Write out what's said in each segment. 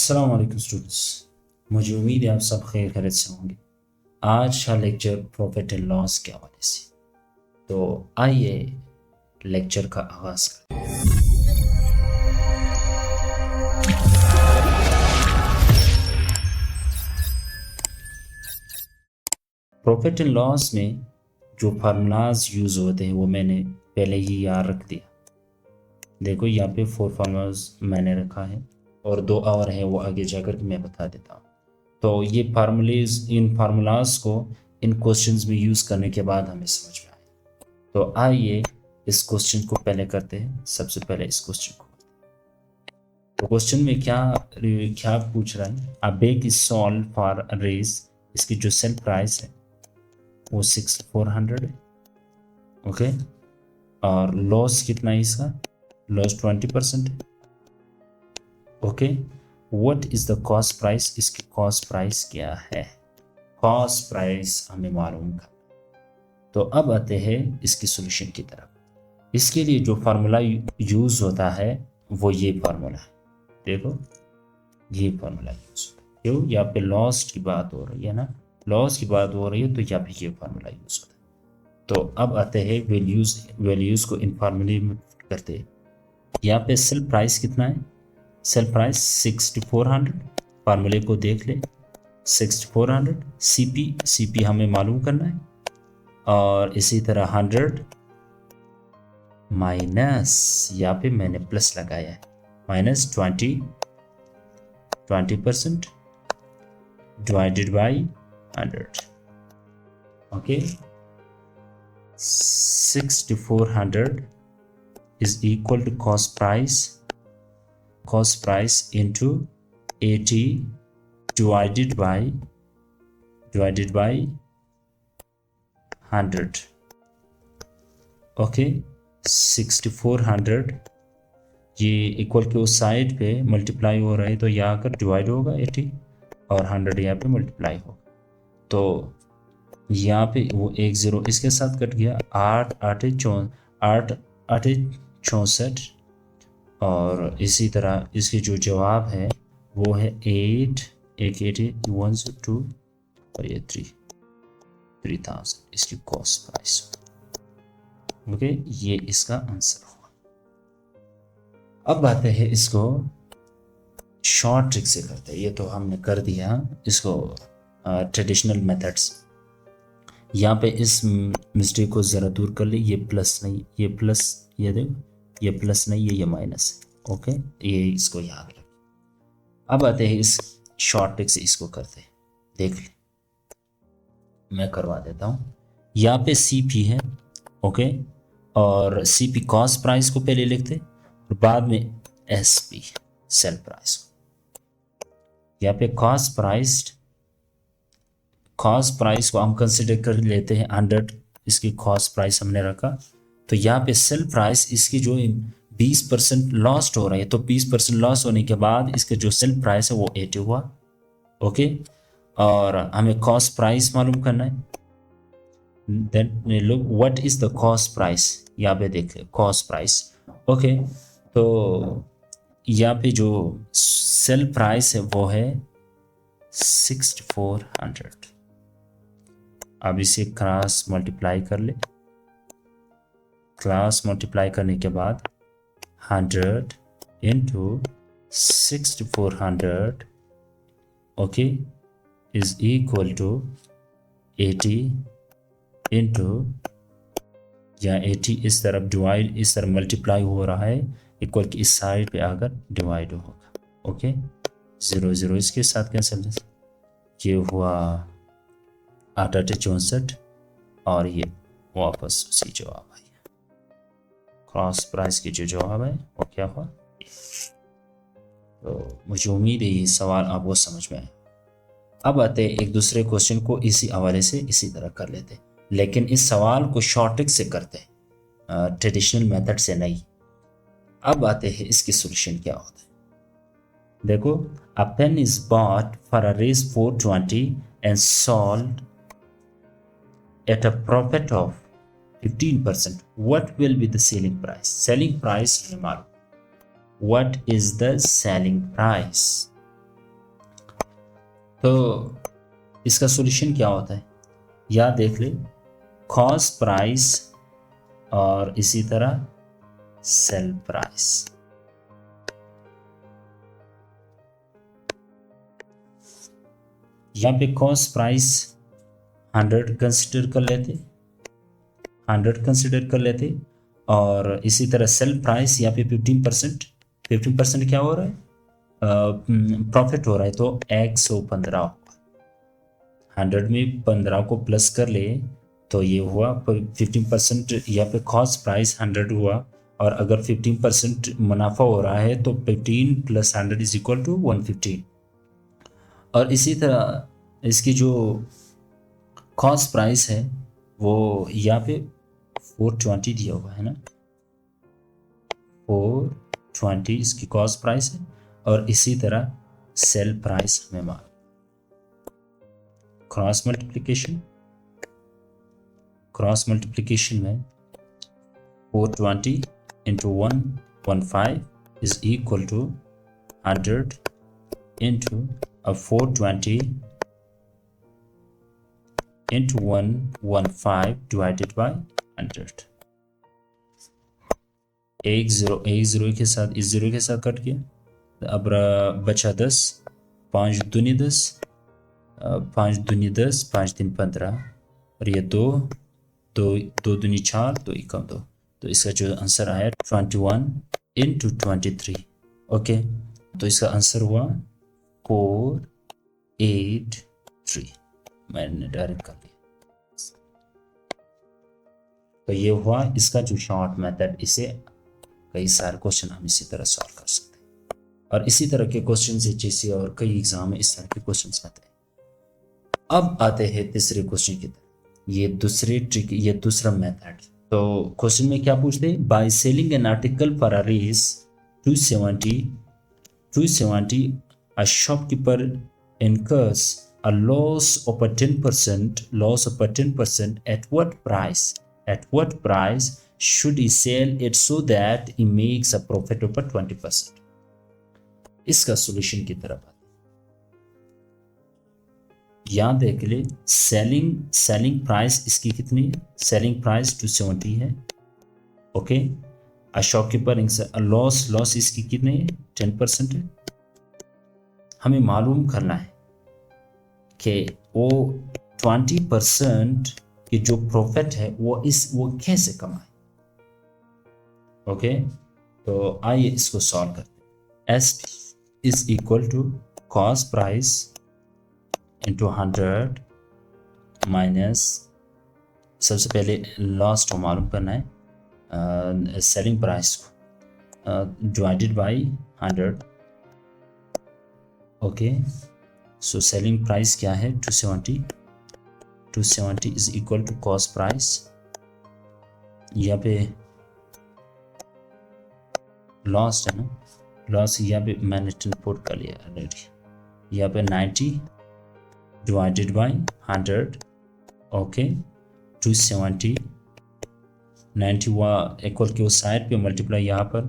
अस्सलाम वालेकुम स्टूडेंट्स। मुझे उम्मीद है आप सब खैरियत से होंगे। आज का लेक्चर प्रॉफिट एंड लॉस के हवाले से, तो आइए लेक्चर का आगाज़ करें। प्रॉफिट एंड लॉस में जो फार्मूलाज यूज़ होते हैं वो मैंने पहले ही याद रख दिया। देखो यहाँ पे 4 फार्मूलाज मैंने रखा है और 2 और हैं, वो आगे जाकर के मैं बता देता हूँ। तो ये इन फार्मूलाज को इन क्वेश्चंस में यूज़ करने के बाद हमें समझ में आए। तो आइए इस क्वेश्चन को पहले करते हैं। सबसे पहले इस क्वेश्चन को, तो क्वेश्चन में क्या पूछ रहा है, a bag is sold for a Rs. इसकी जो सेल प्राइस है वो 6400 है, ओके। और लॉस कितना है इसका, लॉस 20% है, okay. What is the cost price, इसकी कॉस्ट प्राइस क्या है, कॉस्ट प्राइस हमें मालूम करना। तो अब आते हैं इसकी सॉल्यूशन की तरफ। इसके लिए जो फार्मूला यूज होता है वो ये फार्मूला है। देखो ये फार्मूला यूज होता है, क्यों, यहाँ पे लॉस की बात हो रही है ना, लॉस की बात हो रही है तो यहाँ पे ये फार्मूला यूज होता है। तो अब आते हैं वैल्यूज को इन फार्मूले में करते हैं। यहाँ पे सेल प्राइस कितना है, सेल प्राइस 6400, फार्मूले को देख ले 6400। सीपी हमें मालूम करना है, और इसी तरह 100 माइनस, यहाँ पे मैंने प्लस लगाया है, minus 20% divided by 100, okay. 6400 is equal to cost price into 80 divided by 100, okay. 6400 ये इक्वल के उस साइड पे मल्टीप्लाई हो रहा है तो यहाँ आकर डिवाइड होगा 80, और 100 यहाँ पे मल्टीप्लाई होगा। तो यहाँ पे वो 1 0 इसके साथ कट गया, 8 8 64, और इसी तरह इसकी जो जवाब है वो है 8 1 8 1 2 और ये 3000 इसकी कॉस्ट प्राइस, ओके। ये इसका आंसर हुआ। अब आते हैं इसको शॉर्ट ट्रिक से करते हैं। ये तो हमने कर दिया इसको ट्रेडिशनल मेथड्स। यहाँ पे इस मिस्टेक को ज़रा दूर कर ले, ये प्लस नहीं, ये प्लस, ये देखो ये प्लस नहीं, ये माइनस है, ओके। ये इसको याद रखें। अब आते हैं इस शॉर्ट ट्रिक से इसको करते हैं, देख ले, मैं करवा देता हूँ। यहाँ पे सीपी है, ओके, और सीपी कॉस्ट प्राइस को पहले लिखते और बाद में एसपी सेल प्राइस को। यहाँ पे कॉस्ट प्राइस को हम कंसिडर कर लेते हैं 100, इसकी कॉस्ट प्राइस हमने रखा। तो यहाँ पे सेल प्राइस इसकी जो 20% लॉस्ट हो रहा है, तो 20% लॉस होने के बाद इसका जो सेल प्राइस है वो 80 हुआ, ओके। और हमें कॉस्ट प्राइस मालूम करना है। Then look what is the cost price, यहाँ पे देख ले कॉस्ट प्राइस, ओके। तो यहाँ पे जो सेल प्राइस है वो है 6400। अब इसे क्रॉस मल्टीप्लाई कर ले, क्रॉस मल्टीप्लाई करने के बाद 100 into 6400, okay, is equal to 80 into, या 80 इस तरफ डिवाइड, इस तरफ मल्टीप्लाई हो रहा है, इक्वल की इस साइड पे आकर डिवाइड होगा, ओके। 0 0 इसके साथ कैंसिल, ये हुआ 8 8 64, और ये वापस उसी जवाब आई, क्रॉस प्राइस की जो जवाब है वो क्या हुआ। तो मुझे उम्मीद है ये सवाल आपको समझ में आए। अब आते हैं एक दूसरे क्वेश्चन को इसी हवाले से इसी तरह कर लेते हैं, लेकिन इस सवाल को शॉर्ट ट्रिक से करते हैं, ट्रेडिशनल मेथड से नहीं। अब आते हैं इसकी सॉल्यूशन क्या होता है। देखो, a pen is bought for a Rs 420 and sold at a profit of 15%. What will be the selling price? Selling price हमें मालूम, what is the selling price? तो इसका सॉल्यूशन क्या होता है, या देख ले, कॉस्ट प्राइस और इसी तरह सेल प्राइस। यहाँ पे कॉस्ट प्राइस 100 कंसिडर कर लेते और इसी तरह सेल प्राइस यहाँ पे 15% क्या हो रहा है, प्रॉफिट हो रहा है, तो 115। 100 में 15 को प्लस कर ले तो ये हुआ 15%। यहाँ पे कॉस्ट प्राइस 100 हुआ, और अगर 15% मुनाफा हो रहा है तो 15 + 100 = 115। और इसी तरह इसकी जो कॉस्ट प्राइस है वो यहाँ पे 420 दिया हुआ है ना, 420 इसकी कॉस्ट प्राइस है। और इसी तरह सेल प्राइस हमें मालूम, क्रॉस मल्टीप्लिकेशन में 420 × 115 is equal to 100 into 420 into 115 divided by 100। एक ज़ीरो के साथ इस ज़ीरो के साथ कट गया, अब बचा 10, 5 दूनी 10, 5 दूनी 10, 5 3 15, और ये 2 दूनी 4, 2 एकम 2। तो इसका जो आंसर आया 21 × 23। ओके, तो इसका आंसर हुआ 483। मैंने डायरेक्ट कर लिया। तो ये हुआ इसका जो शॉर्ट मेथड। इसे कई सारे क्वेश्चन हम इसी तरह सॉल्व कर सकते हैं, और इसी तरह के क्वेश्चन HSC और कई एग्जाम में इस तरह के क्वेश्चन आते हैं। अब आते हैं तीसरे क्वेश्चन की तरफ। ये दूसरा मेथड। तो क्वेश्चन में क्या पूछते हैं, by selling an article for a Rs 270 a shopkeeper incurs a loss of 10% at what price should he sell it so that he makes a profit of 20%। इसका सॉल्यूशन की तरफ आते, यहाँ देख ले, सेलिंग प्राइस इसकी कितनी है, सेलिंग प्राइस 270 है। ओके, अ शॉपकीपर लॉस इसकी कितनी है, 10% है। हमें मालूम करना है कि वो 20% की जो प्रॉफिट है वो कैसे कमाए। ओके, तो आइए इसको सॉल्व करते हैं। S is equal to cost price into 100 minus, सबसे पहले लॉस को मालूम करना है, सेलिंग प्राइस को divided by 100। Okay, so selling price क्या है, 270 is equal to cost price. यहाँ पे लॉस है ना, लॉस यहाँ पे मैंने पुट कर लिया ऑलरेडी। यहाँ पे 90 डिवाइडेड बाई 100। ओके, 270 90 हुआ इक्वल के उस साइड पे मल्टीप्लाई यहाँ पर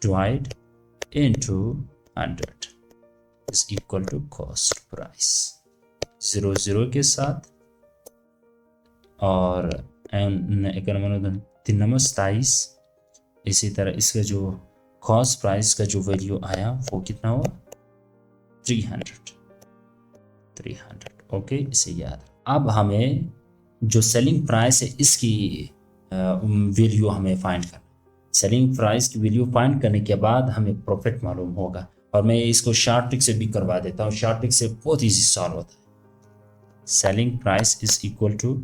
divide into 100 is equal to cost price. 0 के साथ और 3 इसी तरह इसका जो कॉस्ट प्राइस का जो वैल्यू आया वो कितना हुआ, 300। ओके, इसे याद। अब हमें जो सेलिंग प्राइस है इसकी वैल्यू हमें फाइंड करना। सेलिंग प्राइस की वैल्यू फाइंड करने के बाद हमें प्रॉफिट मालूम होगा, और मैं इसको शॉर्ट ट्रिक से भी करवा देता हूँ। शॉर्ट ट्रिक से बहुत इजी सॉल्व होता है। Selling price is equal to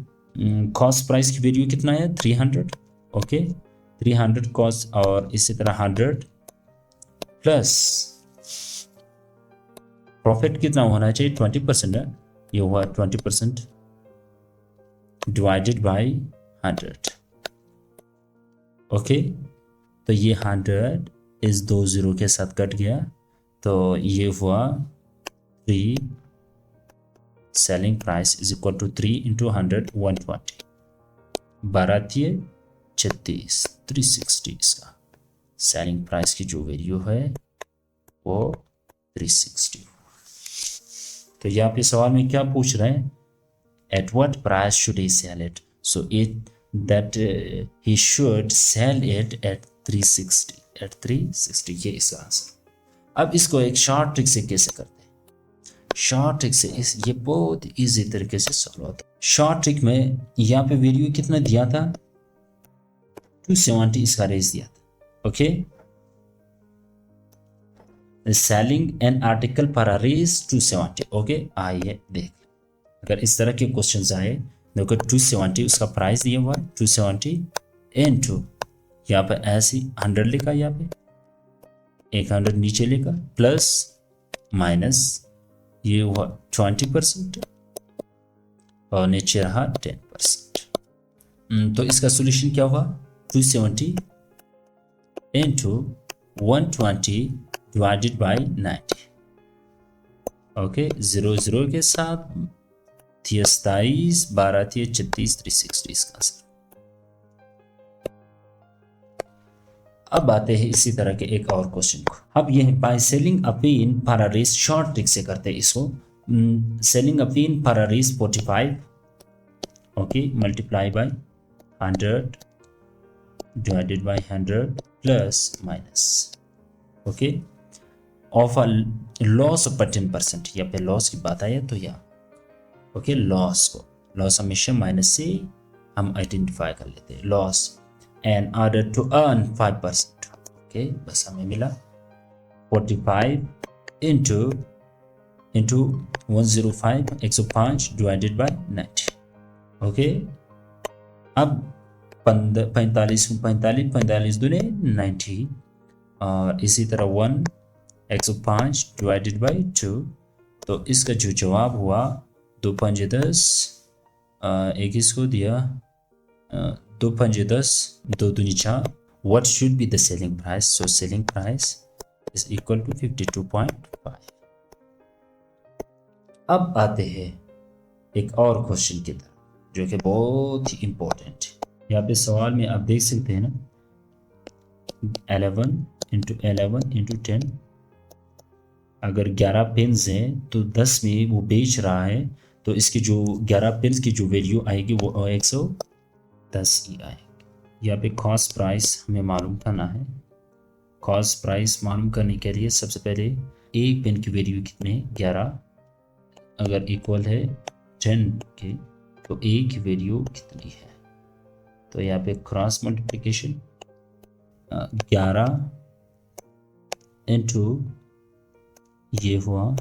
cost price की वैल्यू कितना है, 300। ओके, 300 कॉस्ट और इसी तरह 100 प्लस प्रॉफिट कितना होना चाहिए, 20% है, ये हुआ 20% डिवाइडेड बाई 100। ओके, तो ये 100 इस 2 0 के साथ कट गया, तो ये हुआ 3। Selling price is equal to 3 × 100 120, 12×36 360। इसका सेलिंग प्राइस की जो वैल्यू है वो 360। तो यहाँ पे सवाल में क्या पूछ रहे हैं, at what price should he sell it, so it that he should sell it at 360, ये इसका आंसर। अब इसको एक शॉर्ट ट्रिक से कैसे करते हैं, शॉर्ट ट्रिक से ये बहुत इजी तरीके से सॉल्व होता है। शॉर्ट ट्रिक में यहाँ पे वैल्यू कितना दिया था, 270 इसका रेस दिया था। Okay, selling an article for a Rs 270। Okay, आइए देख, अगर इस तरह के क्वेश्चन आए, देखो 270 उसका प्राइस दिया हुआ है, 270 इनटू यहाँ पे ऐसे 100 लिखा, यहाँ पे 100 नीचे लिखा, प्लस माइनस ये हुआ 20% और नीचे रहा 10%। तो इसका सॉल्यूशन क्या होगा, 270 इंटू 120 डिवाइडेड बाई 90। ओके, 0 के साथ 27, 12 36, 360 इसका आंसर। अब आते हैं इसी तरह के एक और क्वेश्चन को। अब ये है by selling a pen for a Rs, short trick से करते हैं इसको। Selling a pen for a Rs 45, okay, multiply by 100 divided by 100 plus minus, okay, of a loss of 10%। यहाँ पे लॉस की बात आई है तो यहाँ ओके, लॉस हमेशा माइनस से हम आइडेंटिफाई कर लेते हैं, loss and order to earn 5%। Okay, बस हमें मिला 45 इंटू 105 105 डिवाइडेड बाय 90। ओके, अब 45 दूने 90 और इसी तरह 105 डिवाइडेड बाई 2। तो इसका जो जवाब हुआ 2 5 10, एक इसको दिया 2 5 10, 2 दूनी 4। What should be the selling price? So selling price is equal to 52.5। अब आते हैं एक और क्वेश्चन की तरफ जो कि बहुत ही इंपॉर्टेंट है। यहाँ पे सवाल में आप देख सकते हैं ना, 11 इंटू 11 इंटू 10, अगर 11 पेन्स हैं तो 10 में वो बेच रहा है, तो इसकी जो 11 पेन्स की जो वैल्यू आएगी वो 110 ही आएगी। यहाँ पे कॉस्ट प्राइस हमें मालूम करना है। कॉस्ट प्राइस मालूम करने के लिए सबसे पहले एक पेन की वैल्यू कितने, 11 अगर इक्वल है 10 के, तो एक की वैल्यू कितनी है। तो यहाँ पे क्रॉस मल्टीप्लिकेशन 11 इंटू ये हुआ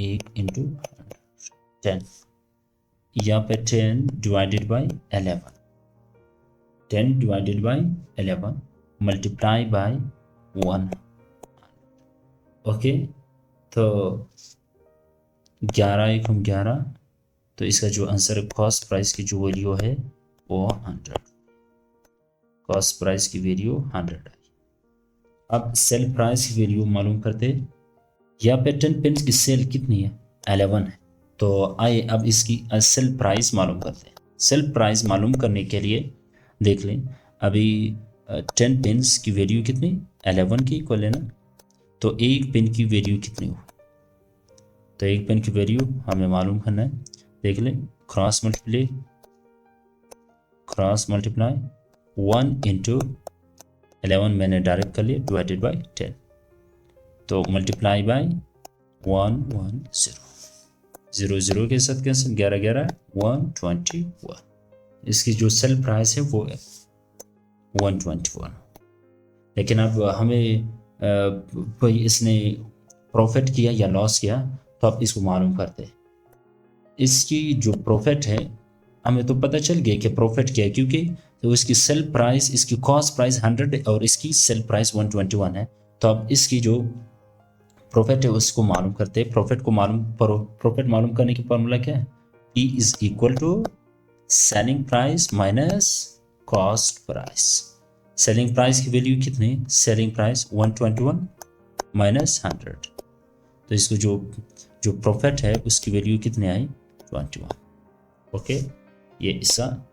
1 इंटू 10, यहाँ पे 10 divided by 11, 10 divided by 11 multiply by 1। Okay, तो 11 1 11, तो इसका जो आंसर कॉस्ट प्राइस की जो वैल्यू है वो 100, कॉस्ट प्राइस की वैल्यू 100 आई। अब सेल प्राइस की वैल्यू मालूम करते। यहाँ पे 10 पेन्स की सेल कितनी है, 11 है। तो आइए अब इसकी सेल प्राइस मालूम करते हैं। सेल प्राइस मालूम करने के लिए देख लें, अभी 10 पेन्स की वैल्यू कितनी, 11 की इक्वल है ना, तो एक पेन की वैल्यू कितनी हो, तो एक पेन की वैल्यू हमें मालूम करना है। देख लें, क्रॉस मल्टीप्लाई 1 इंटू 11 मैंने डायरेक्ट कर लिया डिवाइडेड बाई 10, तो मल्टीप्लाई बाई 1 1 0 0 के साथ कैंसिल, 11 11 121। इसकी जो सेल प्राइस है वो 121। लेकिन अब हमें कोई इसने प्रॉफिट किया या लॉस किया, तो अब इसको मालूम करते हैं। इसकी जो प्रॉफिट है हमें तो पता चल गया कि प्रॉफिट क्या है, क्योंकि तो इसकी सेल प्राइस, इसकी कॉस्ट प्राइस 100 और इसकी सेल प्राइस 121 है। तो अब इसकी जो प्रॉफिट है उसको मालूम करते हैं। प्रॉफिट मालूम करने की फॉर्मूला क्या है, E is equal to selling price minus cost price. Selling price की वैल्यू कितनी, सेलिंग प्राइस 121 माइनस 100, तो इसको जो प्रॉफिट है उसकी वैल्यू कितनी आई, 21। ओके, ये इसका।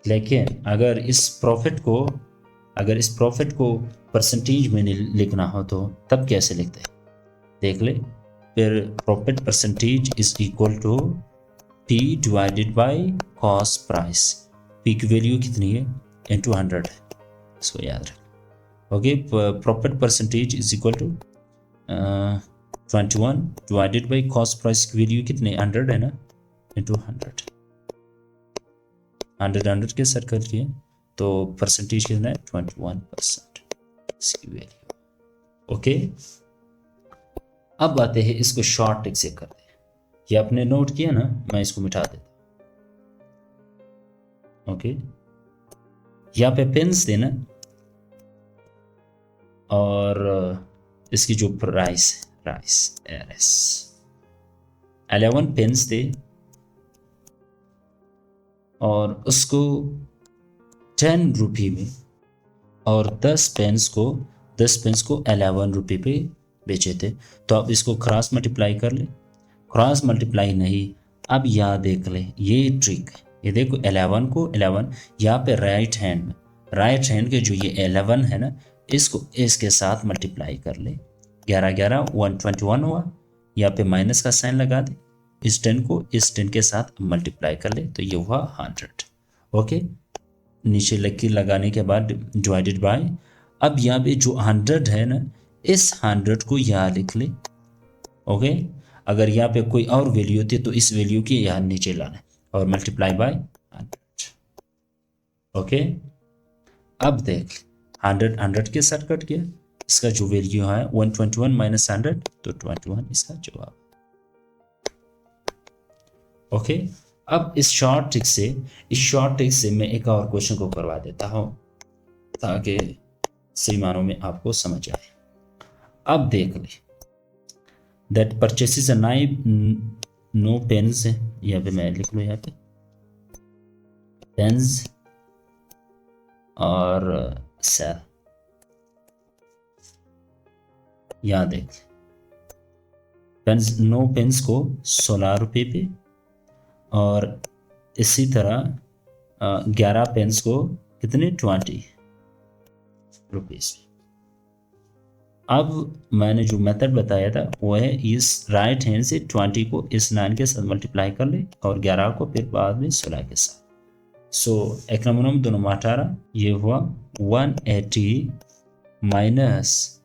लेकिन अगर इस प्रॉफिट को परसेंटेज में लिखना हो तो तब कैसे लिखते हैं, देख ले। फिर profit percentage is equal to P divided by cost price. P की वैल्यू कितनी है, इंटू 100 है, इसको याद रखें। Okay, profit percentage is equal to 21 divided by cost price की वैल्यू कितनी 100 है ना, इंटू 100। 100 के सेट कर लिए तो परसेंटेज कितना है 21% इसकी वैल्यू। ओके, अब आते हैं इसको शॉर्ट ट्रिक से करते हैं। ये आपने नोट किया ना, मैं इसको मिटा देता। ओके, यहाँ पे पेन्स देना और इसकी जो प्राइस है RS 11 पेन्स दे और उसको 10 रुपये में, और 10 पेन्स को 11 रुपये पे बेचे थे। तो आप इसको क्रॉस मल्टीप्लाई कर ले, क्रॉस मल्टीप्लाई नहीं, अब यहाँ देख ले, ये ट्रिक है। ये देखो 11 को 11 यहाँ पे राइट हैंड के जो ये 11 है ना, इसको इसके साथ मल्टीप्लाई कर ले, 11 11 121 हुआ। यहाँ पे माइनस का साइन लगा दे, इस 10 को इस 10 के साथ मल्टीप्लाई कर ले तो ये हुआ 100। ओके, नीचे लकीर लगाने के बाद डिवाइडेड बाय, अब यहाँ पे जो 100 है ना, इस 100 को यहाँ लिख ले। ओके, अगर यहाँ पे कोई और वैल्यू होती तो इस वैल्यू की यहाँ नीचे लाना है और मल्टीप्लाई बाय 100। ओके, अब देख 100 के साथ कट गया, इसका जो वैल्यू है 121 माइनस 100 तो 21 इसका जवाब। ओके, अब इस शॉर्ट ट्रिक से मैं एक और क्वेश्चन को करवा देता हूं ताकि सही मानों में आपको समझ आए। अब देख ले, that purchases a knife no pens, यहाँ पे मैं लिख लूँ, यहाँ पे पेन्स और सेल। यहाँ देख, पेन्स नो पेन्स को 16 रुपये पे और इसी तरह 11 पेन्स को कितने 20 रुपीज़। अब मैंने जो मेथड बताया था वो है इस राइट हैंड से 20 को इस 9 के साथ मल्टीप्लाई कर ले और 11 को फिर बाद में 16 के साथ। सो एक नंबर दोनों 18, ये हुआ 180 माइनस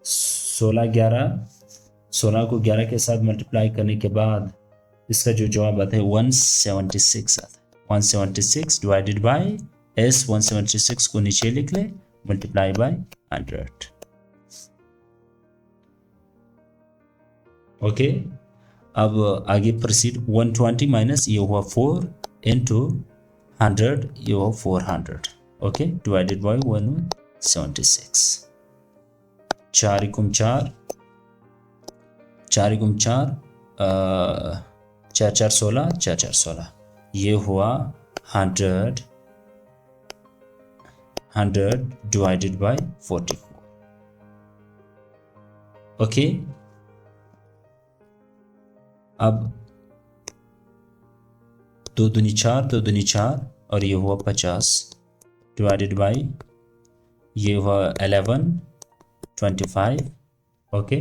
16 को 11 के साथ मल्टीप्लाई करने के बाद इसका जो जवाब आता है 176 आता है। 176 डिवाइडेड बाय S, 176 को नीचे लिख ले, मल्टीप्लाई बाय 100। ओके, अब आगे प्रोसीड। 120 माइनस ये हुआ 4 इंटू 100, ये हुआ 400। Okay, divided by 176। 4 एकम 4, 4 एकम 4, 4 4 16, 4 4 16, ये हुआ 100 डिवाइडेड बाय 44। ओके, अब 2 दूनी 4 और ये हुआ 50 डिवाइडेड बाय, ये हुआ 11 25। Okay,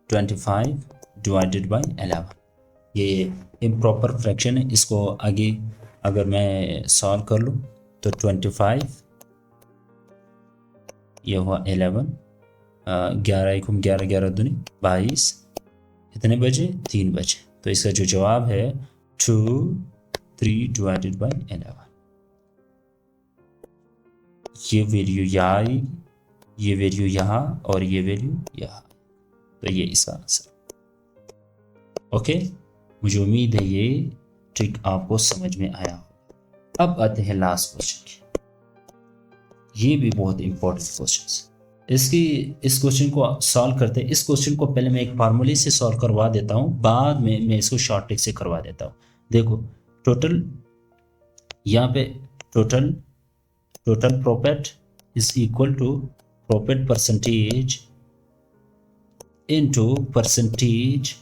25 divided by 11। ये इम्प्रॉपर फ्रैक्शन है, इसको आगे अगर मैं सॉल्व कर लूँ तो 25, ये हुआ 11, 11 एकम 11, 11 दूनी 22, कितने बजे 3 बजे। तो इसका जो जवाब है 2 3 डिवाइडेड बाय 11। ये वैल्यू यहाँ आई, ये वैल्यू यहाँ और ये वैल्यू यहाँ, तो ये इसका आंसर। ओके, मुझे उम्मीद है ये ट्रिक आपको समझ में आया होगा। अब आते हैं लास्ट क्वेश्चन की, ये भी बहुत इंपॉर्टेंट क्वेश्चन है। इस क्वेश्चन को सॉल्व करते हैं। इस क्वेश्चन को पहले मैं एक फार्मूले से सॉल्व करवा देता हूँ, बाद में मैं इसको शॉर्ट ट्रिक से करवा देता हूँ। देखो, टोटल यहाँ पे total profit is equal to profit percentage into percentage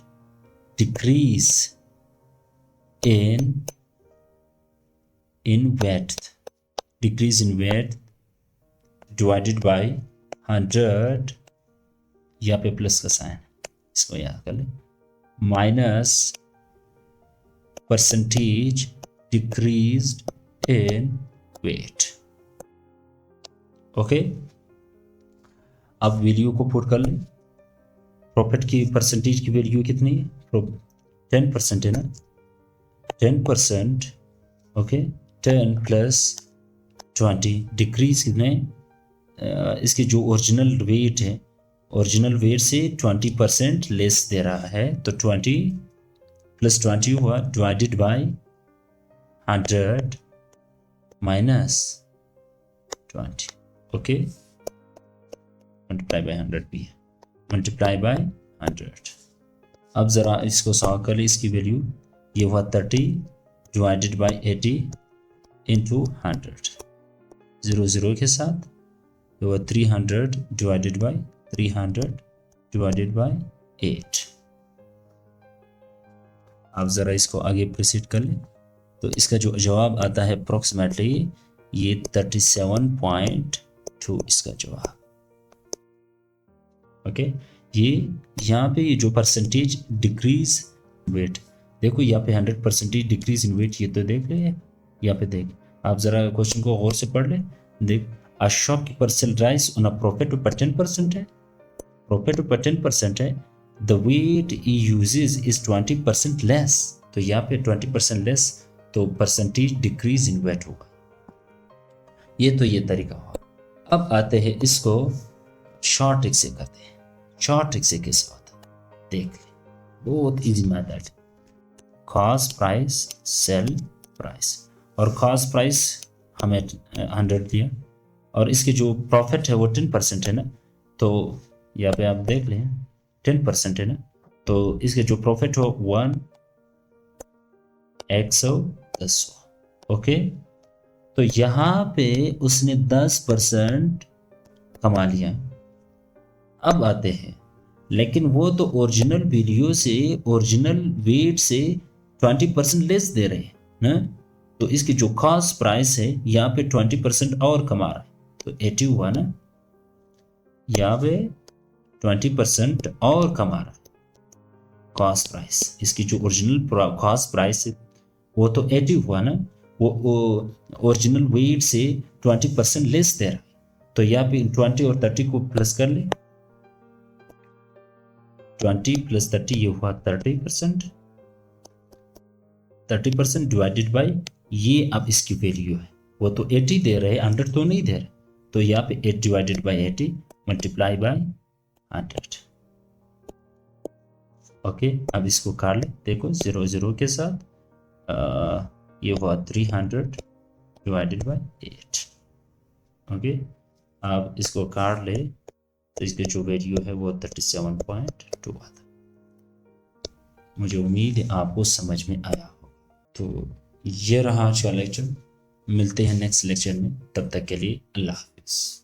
decrease in width, decrease in width divided by 100 यहाँ पे प्लस का साइन, इसको याद कर ले, माइनस परसेंटेज डिक्रीज्ड इन वेट। ओके, अब वैल्यू को पुट कर ले। प्रॉफिट की परसेंटेज की वैल्यू कितनी है? 10% है ना, 10%। ओके, 10 प्लस 20, डिक्रीज कितने, इसके जो ओरिजिनल वेट है, ओरिजिनल वेट से 20% लेस दे रहा है, तो 20 प्लस 20 हुआ divided by 100 minus 20। Okay, multiply by 100 भी है, मल्टीप्लाई बाय 100। अब ज़रा इसको सॉल्व कर ले, इसकी वैल्यू ये हुआ 30 डिवाइडेड बाय 80 इंटू 100, 0 के साथ, ये हुआ 300 डिवाइडेड बाय 300 डिवाइडेड बाय 8। आप ज़रा इसको आगे प्रोसीड कर लें, तो इसका जो जवाब आता है अप्रोक्सीमेटली ये 37.2 इसका जवाब। ओके, ये यहाँ पे ये जो परसेंटेज डिक्रीज वेट, देखो यहाँ पे 100% डिक्रीज इन वेट, ये तो देख ले, यहाँ पे देख, आप ज़रा क्वेश्चन को गौर से पढ़ ले। देख, a shopkeeper sell rice on a profit ऊपर 10% है, प्रॉफिट ऊपर 10% है, the weight he uses is 20% less, तो यहाँ पे 20% लेस, तो परसेंटेज डिक्रीज इन वेट होगा। ये तो ये तरीका हुआ। अब आते हैं इसको शॉर्ट ट्रिक से करते हैं। शॉर्ट ट्रिक से कैसे होता है देख ले, बहुत easy method. Cost price sale price, और कॉस्ट प्राइस हमें 100 दिया, और इसके जो प्रॉफिट है वो 10% है ना, तो यहाँ पे आप देख लें 10% है ना, तो इसके जो प्रॉफिट हो 1/110। ओके, तो यहाँ पे उसने 10% कमा लिया। अब आते हैं, लेकिन वो तो ओरिजिनल वीडियो से, ओरिजिनल वेट से 20% लेस दे रहे हैं ना, तो इसकी जो कॉस्ट प्राइस है यहाँ पे 20% और कमा रहा है, तो 80 हुआ ना, यहाँ पे 20% और कमा रहा है कॉस्ट प्राइस। इसकी जो ओरिजिनल कॉस्ट प्राइस है वो तो 80 हुआ ना, वो ओरिजिनल वेट से 20% लेस दे रहा है, तो यहाँ पे 20 और 30 को प्लस कर ले, 20 प्लस 30 ये हुआ 30%, 30% डिवाइडेड बाय ये अब इसकी वैल्यू है, वो तो 80 दे रहे, 100 तो नहीं दे रहे, तो यहाँ पे 8 divided by 80 multiply by 100। Okay, अब इसको काट ले, देखो 0 के साथ, ये हुआ 300 डिवाइडेड बाय 8। ओके, अब इसको काट ले, तो इसकी जो वैल्यू है वो 37.2 आता। मुझे उम्मीद है आपको समझ में आया हो। तो ये रहा आज का लेक्चर, मिलते हैं नेक्स्ट लेक्चर में, तब तक के लिए अल्लाह हाफिज़।